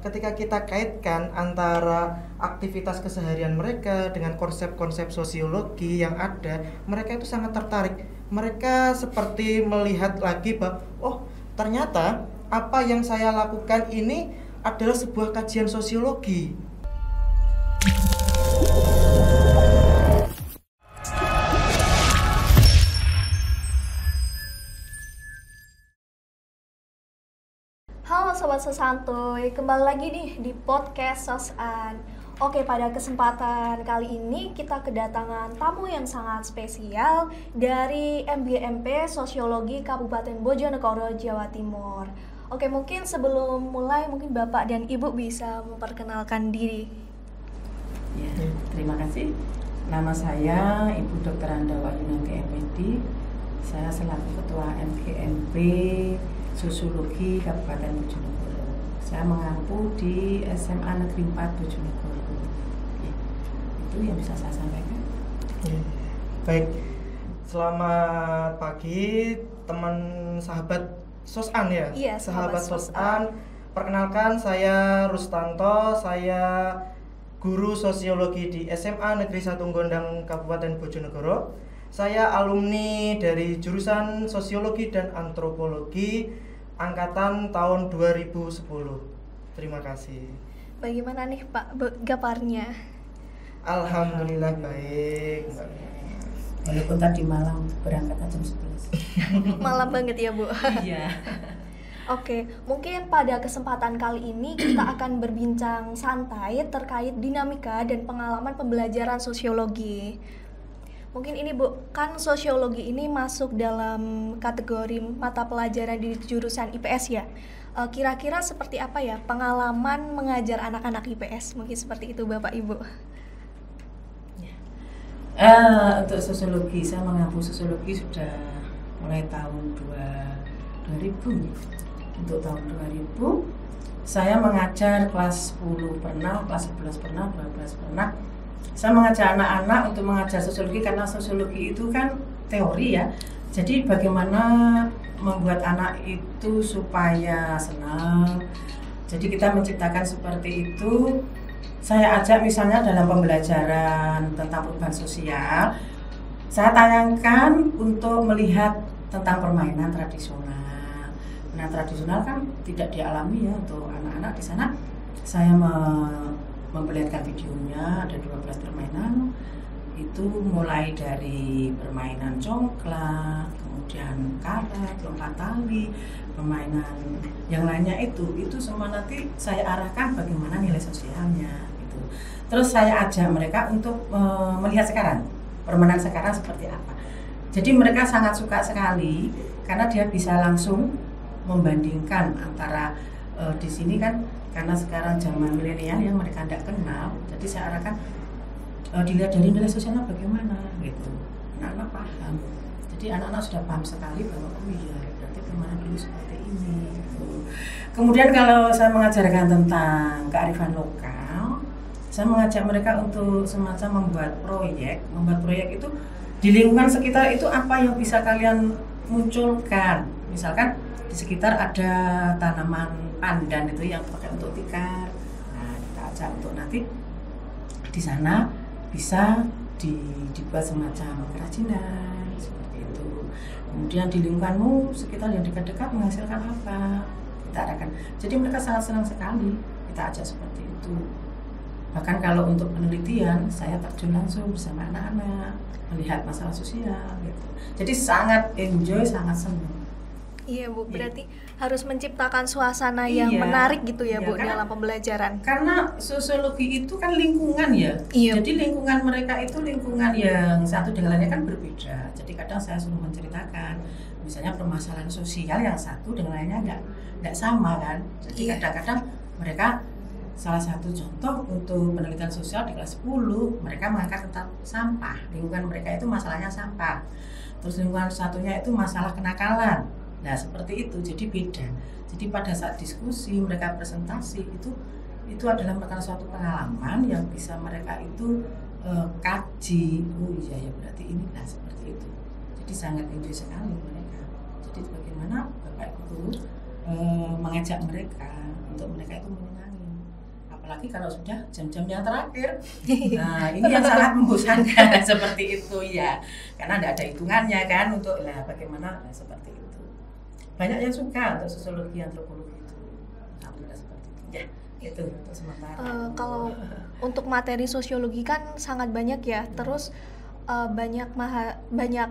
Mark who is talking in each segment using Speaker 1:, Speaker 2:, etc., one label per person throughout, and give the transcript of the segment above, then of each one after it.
Speaker 1: ketika kita kaitkan antara aktivitas keseharian mereka dengan konsep-konsep sosiologi yang ada, mereka itu sangat tertarik. Mereka seperti melihat lagi bahwa, oh ternyata apa yang saya lakukan ini adalah sebuah kajian sosiologi.
Speaker 2: Halo Sobat Sesantuy, kembali lagi nih di podcast Sosan. Oke, pada kesempatan kali ini kita kedatangan tamu yang sangat spesial dari MBMP Sosiologi Kabupaten Bojonegoro, Jawa Timur. Oke, mungkin sebelum mulai, mungkin Bapak dan Ibu bisa memperkenalkan diri.
Speaker 3: Ya, terima kasih. Nama saya Ibu Dr. Anda Wahyunanti MPD. Saya selaku Ketua MBMP Sosiologi Kabupaten Bojonegoro. Saya mengampu di SMA Negeri 4 Bojonegoro. Ya, itu yang bisa saya sampaikan.
Speaker 1: Baik, selamat pagi teman sahabat Sosan ya.
Speaker 2: Iya,
Speaker 1: sahabat Sosan. Perkenalkan, saya Rustanto. Saya guru sosiologi di SMA Negeri 1 Gondang Kabupaten Bojonegoro. Saya alumni dari jurusan Sosiologi dan Antropologi angkatan tahun 2010. Terima kasih.
Speaker 2: Bagaimana nih Pak gaparnya?
Speaker 1: Alhamdulillah baik.
Speaker 3: Walaupun tadi malam berangkat jam 11.
Speaker 2: Malam banget ya Bu.
Speaker 3: Iya.
Speaker 2: Oke, mungkin pada kesempatan kali ini kita akan berbincang santai terkait dinamika dan pengalaman pembelajaran sosiologi. Mungkin ini Bu, kan sosiologi ini masuk dalam kategori mata pelajaran di jurusan IPS ya. Kira-kira seperti apa ya pengalaman mengajar anak-anak IPS? Mungkin seperti itu Bapak Ibu.
Speaker 3: Untuk sosiologi, saya mengampu sosiologi sudah mulai tahun 2000. Untuk tahun 2000, saya mengajar kelas 10 pernah, kelas 11 pernah, 12 pernah. Saya mengajar anak-anak untuk mengajar sosiologi karena sosiologi itu kan teori ya. Jadi bagaimana membuat anak itu supaya senang. Jadi kita menciptakan seperti itu. Saya ajak misalnya dalam pembelajaran tentang perubahan sosial, saya tayangkan untuk melihat tentang permainan tradisional. Permainan tradisional kan tidak dialami ya untuk anak-anak di sana. Saya memperlihatkan videonya, ada 12 permainan. Itu mulai dari permainan congklak, kemudian karet, lompat tali, permainan yang lainnya itu semua nanti saya arahkan bagaimana nilai sosialnya gitu. Terus saya ajak mereka untuk melihat sekarang, permainan sekarang seperti apa. Jadi mereka sangat suka sekali karena dia bisa langsung membandingkan antara di sini kan karena sekarang zaman milenial yang mereka tidak kenal, jadi saya arahkan dilihat dari nilai sosialnya bagaimana gitu. Anak-anak paham, jadi anak-anak sudah paham sekali bahwa oh iya berarti permainan dulu seperti ini gitu. Kemudian kalau saya mengajarkan tentang kearifan lokal, saya mengajak mereka untuk semacam membuat proyek itu di lingkungan sekitar itu apa yang bisa kalian munculkan. Misalkan di sekitar ada tanaman pandan itu yang pakai untuk tikar. Nah, kita ajak untuk nanti di sana bisa dibuat semacam kerajinan seperti itu. Kemudian di lingkunganmu sekitar yang dekat-dekat menghasilkan apa? Kita arahkan. Jadi mereka sangat senang sekali kita ajak seperti itu. Bahkan kalau untuk penelitian saya terjun langsung bersama anak-anak melihat masalah sosial gitu. Jadi sangat enjoy, sangat senang.
Speaker 2: Iya Bu, berarti harus menciptakan suasana yang menarik gitu ya Bu dalam pembelajaran.
Speaker 3: Karena sosiologi itu kan lingkungan ya.
Speaker 2: Iya.
Speaker 3: Jadi lingkungan mereka itu lingkungan yang satu dengan lainnya kan berbeda. Jadi kadang saya suruh menceritakan, misalnya permasalahan sosial yang satu dengan lainnya enggak sama kan. Jadi kadang-kadang mereka salah satu contoh untuk penelitian sosial di kelas 10, mereka mengangkat tentang sampah. Lingkungan mereka itu masalahnya sampah. Terus lingkungan satunya itu masalah kenakalan. Nah seperti itu, jadi beda. Jadi pada saat diskusi, mereka presentasi itu adalah merupakan suatu pengalaman yang bisa mereka itu kaji. Oh iya ya berarti ini, nah seperti itu. Jadi sangat enjoy sekali mereka. Jadi bagaimana Bapak Ibu guru mengajak mereka untuk mereka itu menyenangi. apalagi kalau sudah jam-jam yang terakhir. Nah, ini yang sangat membosankan seperti itu ya, karena tidak ada hitungannya kan untuk bagaimana seperti itu. Banyak yang suka untuk sosiologi antropologi itu, alhamdulillah seperti itu ya. Itu untuk sementara.
Speaker 2: Kalau untuk materi sosiologi kan sangat banyak ya, terus banyak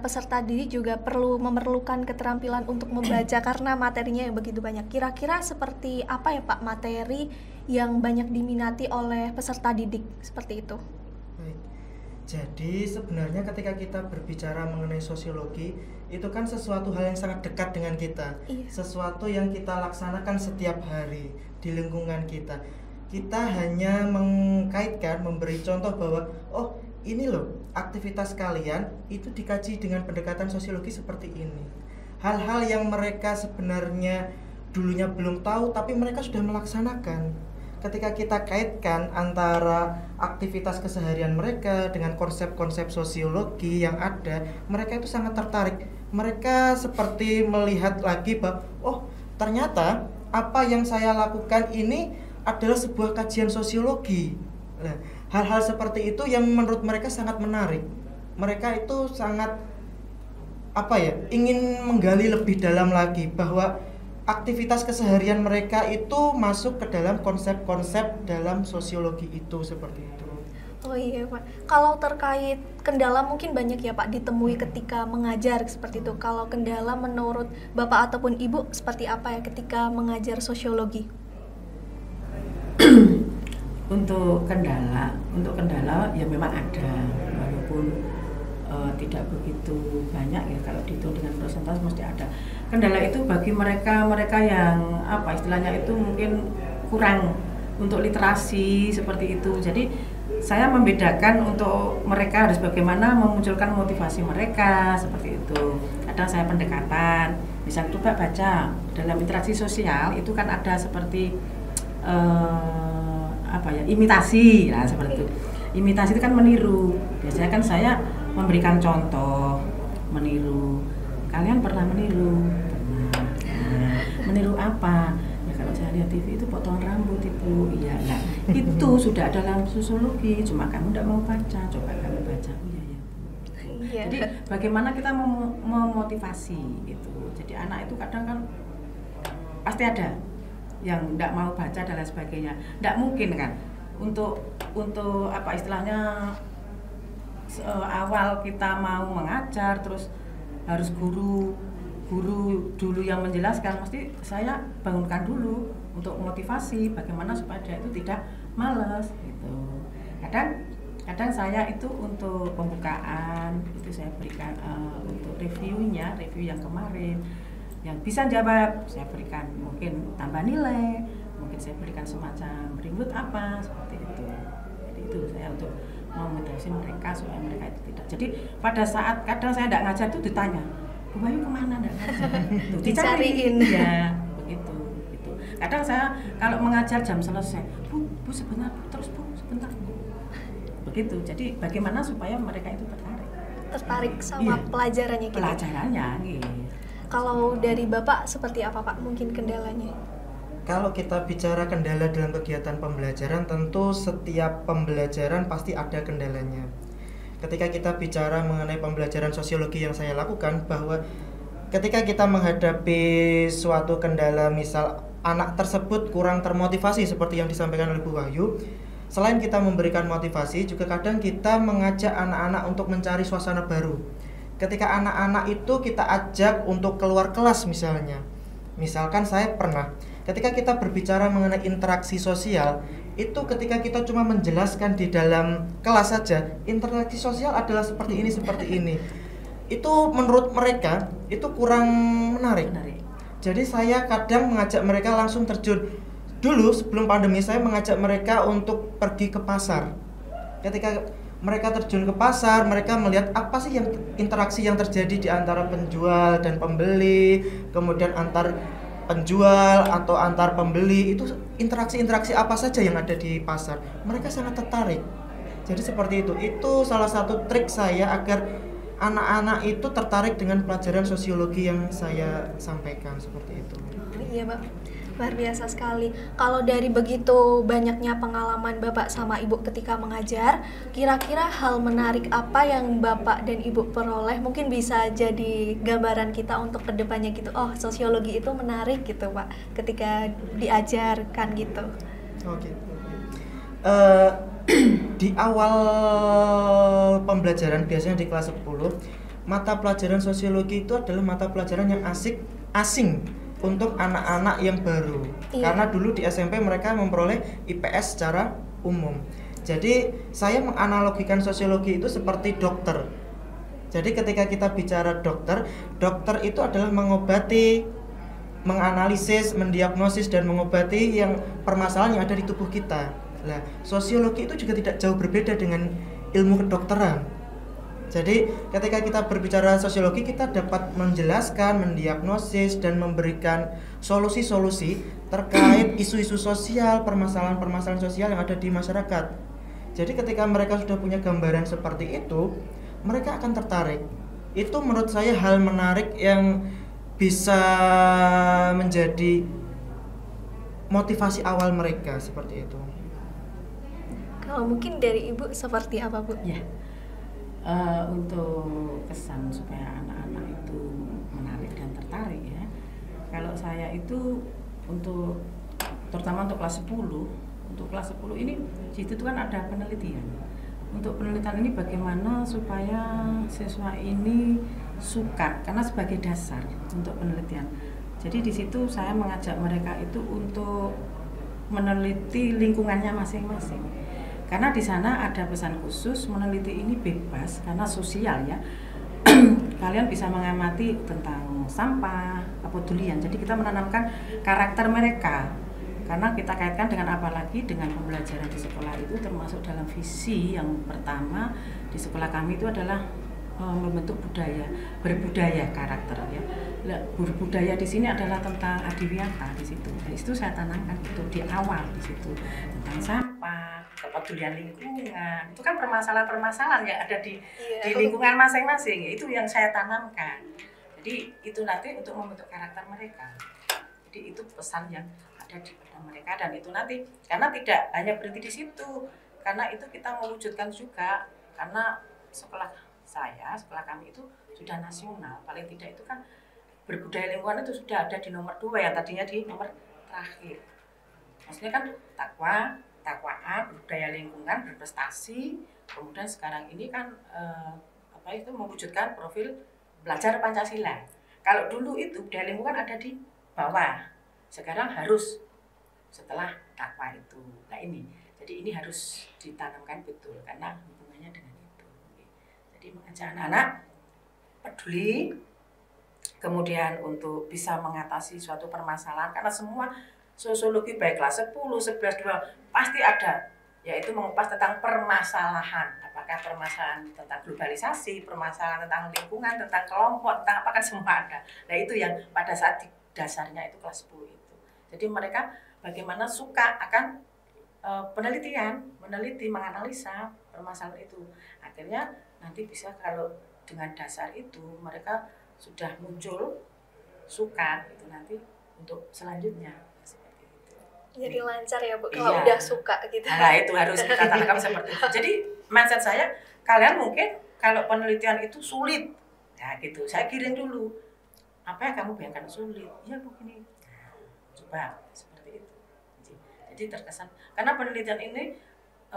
Speaker 2: peserta didik juga memerlukan keterampilan untuk membaca karena materinya yang begitu banyak. Kira-kira seperti apa ya Pak materi yang banyak diminati oleh peserta didik seperti itu?
Speaker 1: Baik. Jadi sebenarnya ketika kita berbicara mengenai sosiologi, itu kan sesuatu hal yang sangat dekat dengan kita.
Speaker 2: Iya.
Speaker 1: Sesuatu yang kita laksanakan setiap hari di lingkungan kita. Kita hanya mengkaitkan, memberi contoh bahwa oh ini loh aktivitas kalian itu dikaji dengan pendekatan sosiologi seperti ini. Hal-hal yang mereka sebenarnya dulunya belum tahu tapi mereka sudah melaksanakan. Ketika kita kaitkan antara aktivitas keseharian mereka dengan konsep-konsep sosiologi yang ada, mereka itu sangat tertarik. Mereka seperti melihat lagi bahwa oh ternyata apa yang saya lakukan ini adalah sebuah kajian sosiologi. Nah, hal-hal seperti itu yang menurut mereka sangat menarik. Mereka itu sangat ingin menggali lebih dalam lagi bahwa aktivitas keseharian mereka itu masuk ke dalam konsep-konsep dalam sosiologi itu seperti itu.
Speaker 2: Oh iya Pak, kalau terkait kendala mungkin banyak ya Pak ditemui ketika mengajar seperti itu. Kalau kendala menurut Bapak ataupun Ibu seperti apa ya ketika mengajar sosiologi?
Speaker 3: Untuk kendala ya memang ada, walaupun tidak begitu banyak ya, kalau dihitung dengan persentase mesti ada. Kendala itu bagi mereka yang istilahnya itu mungkin kurang untuk literasi seperti itu. Jadi saya membedakan untuk mereka harus bagaimana memunculkan motivasi mereka seperti itu. Kadang saya pendekatan, misal coba baca dalam interaksi sosial itu kan ada seperti imitasi, nah seperti itu. Imitasi itu kan meniru. Biasanya kan saya memberikan contoh meniru. Kalian pernah meniru? Pernah. Nah, meniru apa? Ya kalau saya lihat TV itu potongan rambut itu. Iya, nah itu sudah ada dalam sosiologi. Cuma kamu tidak mau baca. Coba kamu baca. Iya. Jadi bagaimana kita memotivasi gitu. Jadi anak itu kadang kan pasti ada yang tidak mau baca dan lain sebagainya. Tidak mungkin kan untuk istilahnya awal kita mau mengajar terus harus guru dulu yang menjelaskan, mesti saya bangunkan dulu untuk motivasi bagaimana supaya dia itu tidak malas gitu. Kadang saya itu untuk pembukaan itu saya berikan untuk review yang kemarin. Yang bisa jawab saya berikan mungkin tambah nilai, mungkin saya berikan semacam reward seperti itu. Jadi itu saya untuk memotivasi mereka supaya mereka itu tidak. Jadi pada saat kadang saya tidak ngajar itu ditanya, Bu Bayu kemana tidak ngajar?
Speaker 2: Dicariin
Speaker 3: ya begitu. Gitu. Kadang saya kalau mengajar jam selesai, Bu sebentar terus Bu sebentar. Begitu. Jadi bagaimana supaya mereka itu tertarik
Speaker 2: sama pelajarannya gitu.
Speaker 3: Pelajarannya gitu.
Speaker 2: Kalau dari Bapak seperti apa Pak mungkin kendalanya?
Speaker 1: Kalau kita bicara kendala dalam kegiatan pembelajaran, tentu setiap pembelajaran pasti ada kendalanya. Ketika kita bicara mengenai pembelajaran sosiologi yang saya lakukan, bahwa ketika kita menghadapi suatu kendala, misal anak tersebut kurang termotivasi seperti yang disampaikan oleh Bu Wahyu, selain kita memberikan motivasi, juga kadang kita mengajak anak-anak untuk mencari suasana baru. Ketika anak-anak itu kita ajak untuk keluar kelas misalnya. Misalkan saya pernah, ketika kita berbicara mengenai interaksi sosial, itu ketika kita cuma menjelaskan di dalam kelas saja, interaksi sosial adalah seperti ini. Itu menurut mereka itu kurang menarik. Jadi saya kadang mengajak mereka langsung terjun. Dulu sebelum pandemi saya mengajak mereka untuk pergi ke pasar. Ketika mereka terjun ke pasar, mereka melihat apa sih yang interaksi yang terjadi di antara penjual dan pembeli, kemudian antar penjual atau antar pembeli, itu interaksi-interaksi apa saja yang ada di pasar. Mereka sangat tertarik. Jadi seperti itu. Itu salah satu trik saya agar anak-anak itu tertarik dengan pelajaran sosiologi yang saya sampaikan seperti itu.
Speaker 2: Iya, Pak. Luar biasa sekali. Kalau dari begitu banyaknya pengalaman Bapak sama Ibu ketika mengajar, kira-kira hal menarik apa yang Bapak dan Ibu peroleh mungkin bisa jadi gambaran kita untuk kedepannya gitu. Oh, sosiologi itu menarik gitu Pak, ketika diajarkan gitu.
Speaker 1: Oke. Di awal pembelajaran biasanya di kelas 10, mata pelajaran sosiologi itu adalah mata pelajaran yang asing untuk anak-anak yang baru.
Speaker 2: Iya.
Speaker 1: Karena dulu di SMP mereka memperoleh IPS secara umum. Jadi saya menganalogikan sosiologi itu seperti dokter. Jadi ketika kita bicara dokter, dokter itu adalah mengobati, menganalisis, mendiagnosis dan mengobati yang permasalahan yang ada di tubuh kita. Nah, sosiologi itu juga tidak jauh berbeda dengan ilmu kedokteran. Jadi ketika kita berbicara sosiologi, kita dapat menjelaskan, mendiagnosis dan memberikan solusi-solusi terkait isu-isu sosial, permasalahan-permasalahan sosial yang ada di masyarakat. Jadi ketika mereka sudah punya gambaran seperti itu, mereka akan tertarik. Itu menurut saya hal menarik yang bisa menjadi motivasi awal mereka seperti itu.
Speaker 2: Kalau mungkin dari Ibu seperti apa Bu?
Speaker 3: Ya, untuk kesan supaya anak-anak itu menarik dan tertarik ya. Kalau saya itu untuk terutama untuk kelas 10, untuk kelas 10 ini di situ kan ada penelitian. Untuk penelitian ini bagaimana supaya siswa ini suka, karena sebagai dasar untuk penelitian. Jadi di situ saya mengajak mereka itu untuk meneliti lingkungannya masing-masing. Karena di sana ada pesan khusus, meneliti ini bebas karena sosial ya. Kalian bisa mengamati tentang sampah, kepedulian. Jadi kita menanamkan karakter mereka. Karena kita kaitkan dengan apalagi dengan pembelajaran di sekolah itu, termasuk dalam visi yang pertama di sekolah kami itu adalah membentuk budaya, berbudaya karakter ya. Berbudaya di sini adalah tentang adiwiyata di situ. Di situ saya tanamkan itu di awal di situ tentang sampah, kepedulian lingkungan. Itu kan permasalahan-permasalahan yang ada di lingkungan masing-masing. Itu yang saya tanamkan. Jadi itu nanti untuk membentuk karakter mereka. Jadi itu pesan yang ada di pada mereka, dan itu nanti karena tidak hanya berhenti di situ. Karena itu kita mewujudkan juga, karena sekolah kami itu sudah nasional, paling tidak itu kan berbudaya lingkungan itu sudah ada di nomor 2 yang tadinya di nomor terakhir. Maksudnya kan takwaan, berbudaya lingkungan, berprestasi, kemudian sekarang ini kan mewujudkan profil belajar Pancasila. Kalau dulu itu budaya lingkungan ada di bawah, sekarang harus setelah takwa itu. Nah ini, jadi ini harus ditanamkan betul karena hubungannya dengan itu. Jadi mengajak anak-anak peduli, kemudian untuk bisa mengatasi suatu permasalahan, karena semua sosiologi baik kelas 10, 11, 12 pasti ada, yaitu mengupas tentang permasalahan, apakah permasalahan tentang globalisasi, permasalahan tentang lingkungan, tentang kelompok, tentang apa, kan semua ada. Nah itu yang pada saat di dasarnya itu kelas 10 itu. Jadi mereka bagaimana suka akan penelitian, meneliti, menganalisa permasalahan itu. Akhirnya nanti bisa kalau dengan dasar itu mereka sudah muncul suka itu nanti untuk selanjutnya seperti itu.
Speaker 2: Jadi lancar ya Bu kalau udah suka gitu.
Speaker 3: Nah itu harus kita tanamkan seperti itu. Jadi mindset saya, kalian mungkin kalau penelitian itu sulit, ya gitu. Saya kirim dulu. Apa yang kamu bayangkan sulit? Ya begini. Nah, coba seperti itu. Jadi terkesan karena penelitian ini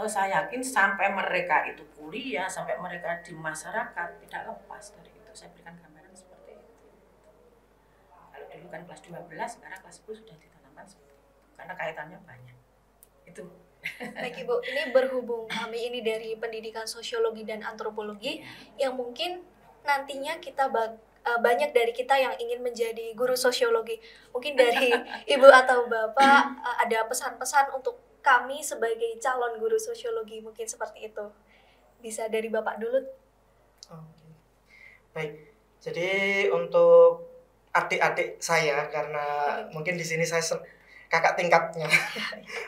Speaker 3: saya yakin sampai mereka itu kuliah, sampai mereka di masyarakat tidak lepas dari itu. Saya berikan gambaran seperti itu. Kalau dulu kan kelas 12, sekarang kelas 10 sudah ditanamkan seperti itu. Karena kaitannya banyak. Itu.
Speaker 2: Baik Ibu, ini berhubung kami ini dari pendidikan sosiologi dan antropologi yang mungkin nantinya kita banyak dari kita yang ingin menjadi guru sosiologi. Mungkin dari Ibu atau Bapak ada pesan-pesan untuk kami sebagai calon guru sosiologi, mungkin seperti itu. Bisa dari Bapak dulu.
Speaker 1: Oke. Baik. Jadi untuk adik-adik saya, karena mungkin di sini saya kakak tingkatnya.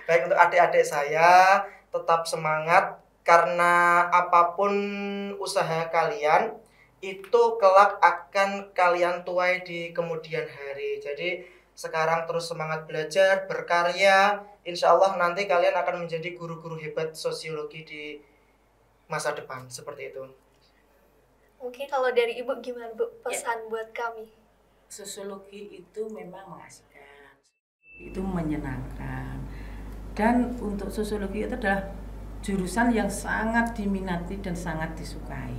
Speaker 1: Baik, untuk adik-adik saya tetap semangat, karena apapun usaha kalian itu kelak akan kalian tuai di kemudian hari. Jadi sekarang terus semangat belajar, berkarya. Insya Allah nanti kalian akan menjadi guru-guru hebat sosiologi di masa depan, seperti itu.
Speaker 2: Mungkin kalau dari Ibu gimana Bu pesan buat kami?
Speaker 3: Sosiologi itu memang mengasihkan, itu menyenangkan, dan untuk sosiologi itu adalah jurusan yang sangat diminati dan sangat disukai.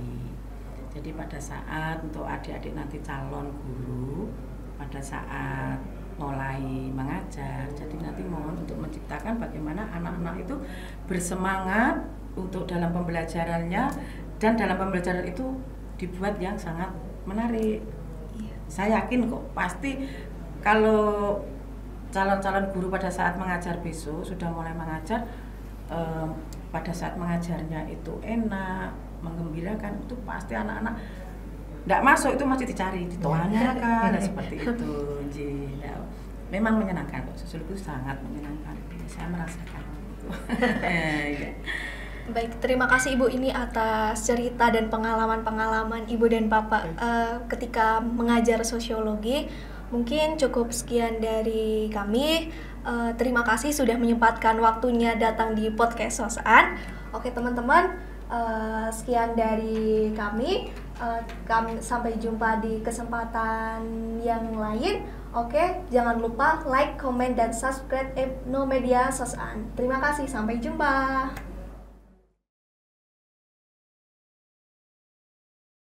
Speaker 3: Jadi pada saat untuk adik-adik nanti calon guru, pada saat mulai mengajar, jadi nanti mohon untuk menciptakan bagaimana anak-anak itu bersemangat untuk dalam pembelajarannya, dan dalam pembelajaran itu dibuat yang sangat menarik. Saya yakin kok pasti kalau calon-calon guru pada saat mengajar besok sudah mulai mengajar, pada saat mengajarnya itu enak, menggembirakan, itu pasti anak-anak tidak masuk itu masih dicari, ditanyakan, dan seperti itu. Jadi, memang menyenangkan kok, sosiologi itu sangat menyenangkan. Saya merasakan itu.
Speaker 2: Baik, terima kasih Ibu ini atas cerita dan pengalaman-pengalaman Ibu dan Bapak ketika mengajar sosiologi. Mungkin cukup sekian dari kami. Terima kasih sudah menyempatkan waktunya datang di podcast Sosan. Oke teman-teman, sekian dari kami. Kami sampai jumpa di kesempatan yang lain. Oke, jangan lupa like, comment, dan subscribe Epno Media Sosan. Terima kasih, sampai jumpa.